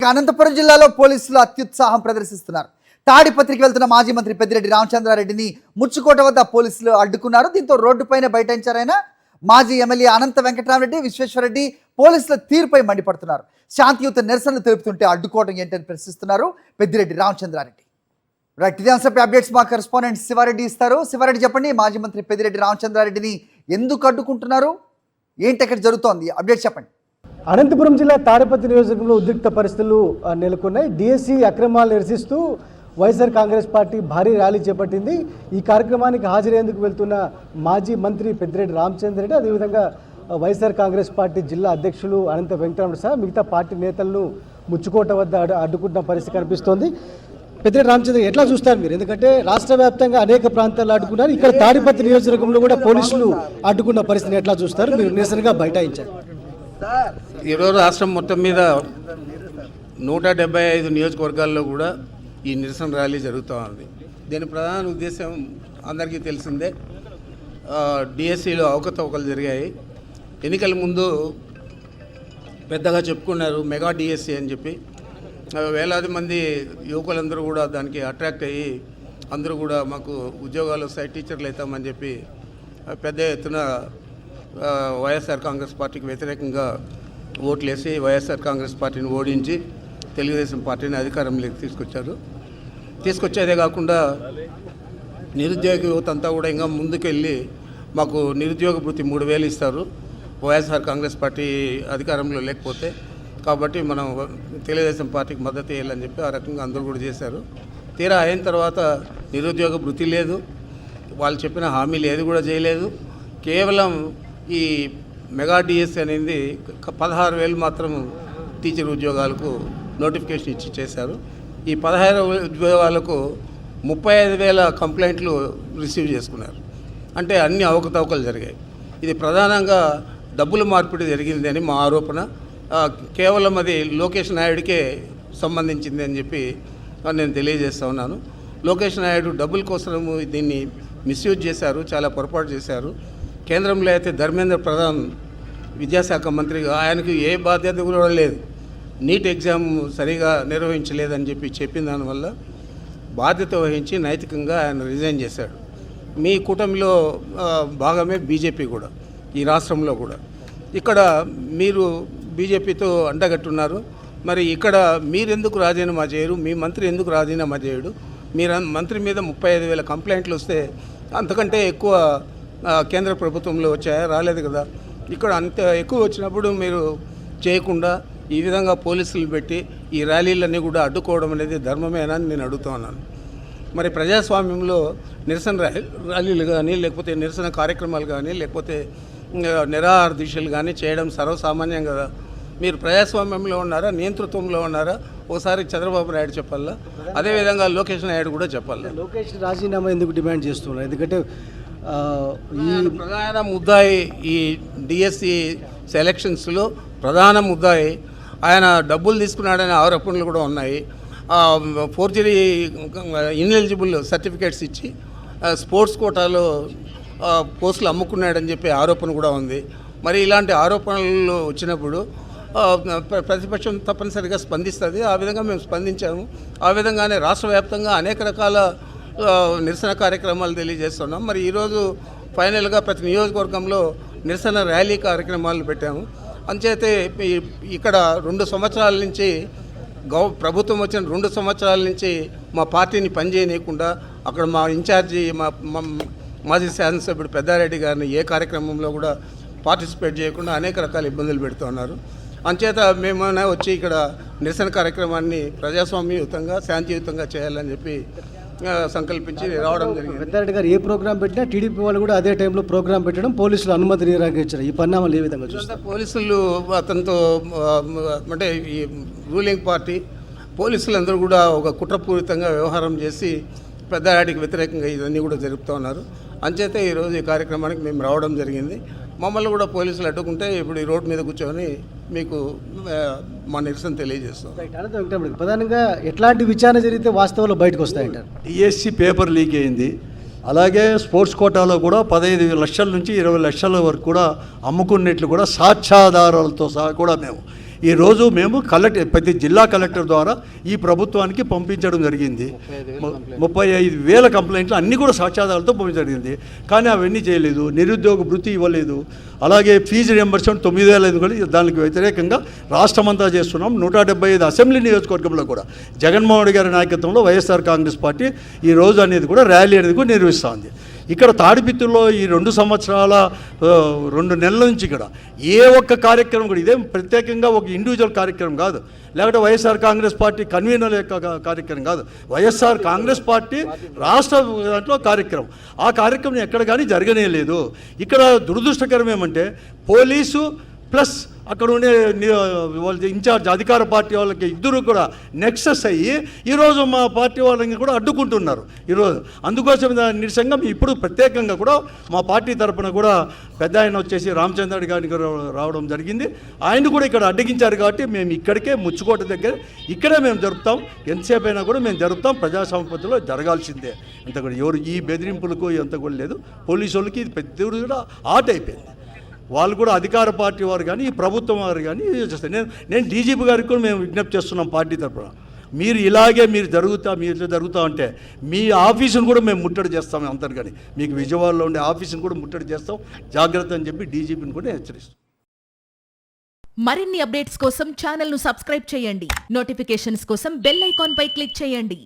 అనంతపురం జిల్లాలో పోలీసులు అత్యుత్సాహం ప్రదర్శిస్తున్నారు. తాడిపత్రికి వెళ్తున్న మాజీ మంత్రి పెద్దిరెడ్డి రామచంద్రారెడ్డిని ముచ్చుకోట వద్ద పోలీసులు అడ్డుకున్నారు. దీంతో రోడ్డుపైన బైఠాయించారైన మాజీ ఎమ్మెల్యే అనంత వెంకటరామరెడ్డి, విశ్వేశ్వరరెడ్డి పోలీసుల తీరుపై మండిపడుతున్నారు. శాంతియుత నిరసనలు తెలుపుతుంటే అడ్డుకోవడం ఏంటని ప్రశ్నిస్తున్నారు పెద్దిరెడ్డి రామచంద్రారెడ్డి. రైట్, ఇదే అంశంపై అప్డేట్స్ మా కరెస్పాండెంట్ శివారెడ్డి ఇస్తారు. శివారెడ్డి, చెప్పండి, మాజీ మంత్రి పెద్దిరెడ్డి రామచంద్రారెడ్డిని ఎందుకు అడ్డుకుంటున్నారు, ఏంటి అక్కడ జరుగుతోంది, అప్డేట్స్ చెప్పండి. అనంతపురం జిల్లా తాడిపత్రి నియోజకవర్గంలో ఉద్రిక్త పరిస్థితులు నెలకొన్నాయి. డిఎస్సి అక్రమాలు నిరసిస్తూ వైఎస్ఆర్ కాంగ్రెస్ పార్టీ భారీ ర్యాలీ చేపట్టింది. ఈ కార్యక్రమానికి హాజరయ్యేందుకు వెళ్తున్న మాజీ మంత్రి పెద్దిరెడ్డి రామచంద్రారెడ్డి, అదేవిధంగా వైఎస్ఆర్ కాంగ్రెస్ పార్టీ జిల్లా అధ్యక్షులు అనంత వెంకటరామరెడ్డి సహా మిగతా పార్టీ నేతలను ముచ్చుకోట వద్ద అడ్డుకుంటున్న పరిస్థితి కనిపిస్తోంది. పెద్దిరెడ్డి రామచంద్ర, ఎట్లా చూస్తారు మీరు? ఎందుకంటే రాష్ట్ర వ్యాప్తంగా అనేక ప్రాంతాల్లో అడ్డుకున్నారు, ఇక్కడ తాడిపత్రి నియోజకవర్గంలో కూడా పోలీసులు అడ్డుకున్న పరిస్థితిని ఎట్లా చూస్తారు? మీరు నిరసనగా బైఠాయించారు. ఈరోజు రాష్ట్రం మొత్తం మీద 175 నియోజకవర్గాల్లో కూడా ఈ నిరసన ర్యాలీ జరుగుతూ ఉంది. దీని ప్రధాన ఉద్దేశం అందరికీ తెలిసిందే. డిఎస్సిలో అవకతవకలు జరిగాయి. ఎన్నికల ముందు పెద్దగా చెప్పుకున్నారు మెగా డిఎస్సి అని చెప్పి. వేలాది మంది యువకులందరూ కూడా దానికి అట్రాక్ట్ అయ్యి అందరూ కూడా మాకు ఉద్యోగాలు వస్తాయి, టీచర్లు అవుతామని చెప్పి పెద్ద ఎత్తున వైఎస్ఆర్ కాంగ్రెస్ పార్టీకి వ్యతిరేకంగా ఓట్లేసి వైఎస్ఆర్ కాంగ్రెస్ పార్టీని ఓడించి తెలుగుదేశం పార్టీని అధికారంలోకి తీసుకొచ్చేదే కాకుండా నిరుద్యోగ యువత అంతా కూడా ఇంకా ముందుకెళ్ళి మాకు నిరుద్యోగ భృతి 3000 ఇస్తారు వైఎస్ఆర్ కాంగ్రెస్ పార్టీ అధికారంలో లేకపోతే, కాబట్టి మనం తెలుగుదేశం పార్టీకి మద్దతు వేయాలని చెప్పి ఆ రకంగా అందరూ కూడా చేశారు. తీరా అయిన తర్వాత నిరుద్యోగ భృతి లేదు, వాళ్ళు చెప్పిన హామీలు ఏది కూడా చేయలేదు. కేవలం ఈ మెగా డిఎస్సి అనేది 16,000 మాత్రం టీచర్ ఉద్యోగాలకు నోటిఫికేషన్ ఇచ్చి చేశారు. ఈ 16 ఉద్యోగాలకు 35,000 కంప్లైంట్లు రిసీవ్ చేసుకున్నారు. అంటే అన్ని అవకతవకలు జరిగాయి. ఇది ప్రధానంగా డబ్బుల మార్పిడి జరిగింది అని మా ఆరోపణ. కేవలం అది లోకేష్ నాయుడికే సంబంధించింది అని చెప్పి నేను తెలియజేస్తూ ఉన్నాను. లోకేష్ నాయుడు డబ్బుల కోసం దీన్ని మిస్యూజ్ చేశారు, చాలా పొరపాటు చేశారు. కేంద్రంలో అయితే ధర్మేంద్ర ప్రధాన్ విద్యాశాఖ మంత్రిగా ఆయనకు ఏ బాధ్యత కూడా లేదు, నీట్ ఎగ్జామ్ సరిగా నిర్వహించలేదని చెప్పిన దానివల్ల బాధ్యత వహించి నైతికంగా ఆయన రిజైన్ చేశాడు. మీ కూటమిలో భాగమే బీజేపీ కూడా, ఈ రాష్ట్రంలో కూడా. ఇక్కడ మీరు బీజేపీతో అంటగట్టున్నారు. మరి ఇక్కడ మీరెందుకు రాజీనామా చేయరు? మీ మంత్రి ఎందుకు రాజీనామా చేయడు? మీరు మంత్రి మీద 35,000 కంప్లైంట్లు వస్తే అంతకంటే ఎక్కువ కేంద్ర ప్రభుత్వంలో వచ్చాయా? రాలేదు కదా. ఇక్కడ అంత ఎక్కువ వచ్చినప్పుడు మీరు చేయకుండా ఈ విధంగా పోలీసులు పెట్టి ఈ ర్యాలీలన్నీ కూడా అడ్డుకోవడం అనేది ధర్మమేనా అని నేను అడుగుతూ ఉన్నాను. మరి ప్రజాస్వామ్యంలో నిరసన ర్యాలీలు కానీ, లేకపోతే నిరసన కార్యక్రమాలు కానీ, లేకపోతే నిరాహార దీక్షలు కానీ చేయడం సర్వసామాన్యం కదా. మీరు ప్రజాస్వామ్యంలో ఉన్నారా, నియంతృత్వంలో ఉన్నారా? ఒకసారి చంద్రబాబు నాయుడు చెప్పాలా, అదేవిధంగా లోకేష్ నాయుడు కూడా చెప్పాలా. లోకేష్ రాజీనామా ఎందుకు డిమాండ్ చేస్తున్నారు? ఎందుకంటే ప్రధాన ముద్దాయి ఈ డిఎస్సి సెలక్షన్స్లో ప్రధాన ముద్దాయి ఆయన డబ్బులు తీసుకున్నాడనే ఆరోపణలు కూడా ఉన్నాయి. ఫోర్జరీ ఇన్ఎలిజిబుల్ సర్టిఫికేట్స్ ఇచ్చి స్పోర్ట్స్ కోటాలో పోస్టులు అమ్ముకున్నాడని చెప్పి ఆరోపణ కూడా ఉంది. మరి ఇలాంటి ఆరోపణలు వచ్చినప్పుడు ప్రతిపక్షం తప్పనిసరిగా స్పందిస్తుంది. ఆ విధంగా మేము స్పందించాము. ఆ విధంగానే రాష్ట్ర వ్యాప్తంగా అనేక రకాల నిరసన కార్యక్రమాలు తెలియజేస్తున్నాం. మరి ఈరోజు ఫైనల్గా ప్రతి నియోజకవర్గంలో నిరసన ర్యాలీ కార్యక్రమాలు పెట్టాము. అంచేతే ఇక్కడ 2 సంవత్సరాల నుంచి ప్రభుత్వం వచ్చిన 2 సంవత్సరాల నుంచి మా పార్టీని పనిచేయనీయకుండా అక్కడ మా ఇన్ఛార్జి మాజీ శాసనసభ్యుడు పెద్దారెడ్డి గారిని ఏ కార్యక్రమంలో కూడా పార్టిసిపేట్ చేయకుండా అనేక రకాల ఇబ్బందులు పెడుతున్నారు. అంచేత మేమైనా వచ్చి ఇక్కడ నిరసన కార్యక్రమాన్ని ప్రజాస్వామ్యయుతంగా శాంతియుతంగా చేయాలని చెప్పి సంకల్పించి రావడం జరిగింది. పెద్దారెడ్డి గారు ఏ ప్రోగ్రాం పెట్టినా టీడీపీ వాళ్ళు కూడా అదే టైంలో ప్రోగ్రాం పెట్టడం, పోలీసులు అనుమతి నిరాకరించారు. ఈ పరిణామాలు ఏ విధంగా చూస్తారు? పోలీసులు అతనితో అంటే ఈ రూలింగ్ పార్టీ పోలీసులందరూ కూడా ఒక కుట్రపూరితంగా వ్యవహారం చేసి పెద్దారెడ్డికి వ్యతిరేకంగా ఇవన్నీ కూడా జరుపుతూ ఉన్నారు. అంచేతే ఈరోజు ఈ కార్యక్రమానికి మేము రావడం జరిగింది. మమ్మల్ని కూడా పోలీసులు అడ్డుకుంటే ఇప్పుడు ఈ రోడ్డు మీద కూర్చొని మీకు మా నిరసన తెలియజేస్తాం. ప్రధానంగా ఎట్లాంటి విచారణ జరిగితే వాస్తవాలు బయటకు వస్తాయంటారు? డిఎస్సి పేపర్ లీక్ అయింది. అలాగే స్పోర్ట్స్ కోటాలో కూడా 15 లక్షల నుంచి 20 లక్షల వరకు కూడా అమ్ముకున్నట్లు కూడా సాక్ష్యాధారాలతో సహా కూడా మేము ఈరోజు మేము ప్రతి జిల్లా కలెక్టర్ ద్వారా ఈ ప్రభుత్వానికి పంపించడం జరిగింది. 35,000 కంప్లైంట్లు అన్నీ కూడా సాక్ష్యాధారాలతో పంపించడం జరిగింది. కానీ అవన్నీ చేయలేదు. నిరుద్యోగ భృతి ఇవ్వలేదు. అలాగే ఫీజు రియంబర్స్మెంట్ 9,000 కూడా దానికి వ్యతిరేకంగా రాష్ట్రమంతా చేస్తున్నాం. 175 అసెంబ్లీ నియోజకవర్గంలో కూడా జగన్మోహన్ రెడ్డి గారి నాయకత్వంలో వైఎస్ఆర్ కాంగ్రెస్ పార్టీ ఈ రోజు అనేది కూడా ర్యాలీ అనేది కూడా నిర్వహిస్తోంది. ఇక్కడ తాడిపిత్తుల్లో ఈ 2 సంవత్సరాల 2 నెలల నుంచి ఇక్కడ ఏ ఒక్క కార్యక్రమం కూడా ఇదేం ప్రత్యేకంగా ఒక ఇండివిజువల్ కార్యక్రమం కాదు, లేకపోతే వైఎస్ఆర్ కాంగ్రెస్ పార్టీ కన్వీనర్ యొక్క కార్యక్రమం కాదు. వైఎస్ఆర్ కాంగ్రెస్ పార్టీ రాష్ట్ర దాంట్లో కార్యక్రమం. ఆ కార్యక్రమం ఎక్కడ కానీ జరగనేలేదు. ఇక్కడ దురదృష్టకరం ఏమంటే పోలీసు ప్లస్ అక్కడ ఉండే వాళ్ళ ఇన్ఛార్జ్ అధికార పార్టీ వాళ్ళకి ఇద్దరు కూడా నెక్సెస్ అయ్యి ఈరోజు మా పార్టీ వాళ్ళని కూడా అడ్డుకుంటున్నారు ఈరోజు. అందుకోసం నిరసంగా ఇప్పుడు ప్రత్యేకంగా కూడా మా పార్టీ తరఫున కూడా పెద్ద ఆయన వచ్చేసి రామచంద్ర గారికి రావడం జరిగింది. ఆయన కూడా ఇక్కడ అడ్డగించారు కాబట్టి మేము ఇక్కడికే ముచ్చుకోట దగ్గర ఇక్కడే మేము జరుపుతాం. ఎంతసేపు అయినా కూడా మేము జరుపుతాం. ప్రజాసంపత్తిలో జరగాల్సిందే. అంత కూడా ఎవరు ఈ బెదిరింపులకు ఎంత కూడా లేదు. పోలీసు వాళ్ళకి ఇది పెద్ద కూడా ఆట అయిపోయింది. వాళ్ళు కూడా అధికార పార్టీ వారు కానీ ఈ ప్రభుత్వం వారు కానీ చేస్తారు. నేను డీజీపీ గారికి కూడా మేము విజ్ఞప్తి చేస్తున్నాం పార్టీ తరఫున, మీరు ఇలాగే మీరు జరుగుతా అంటే మీ ఆఫీసును కూడా మేము ముట్టడి చేస్తాం. అంతను కానీ మీకు విజయవాడలో ఉండే ఆఫీసును కూడా ముట్టడి చేస్తాం, జాగ్రత్త అని చెప్పి డీజీపీని కూడా హెచ్చరిస్తాం. మరిన్ని అప్డేట్స్ కోసం ఛానల్ను సబ్స్క్రైబ్ చేయండి. నోటిఫికేషన్స్ కోసం బెల్ ఐకాన్ పై క్లిక్ చేయండి.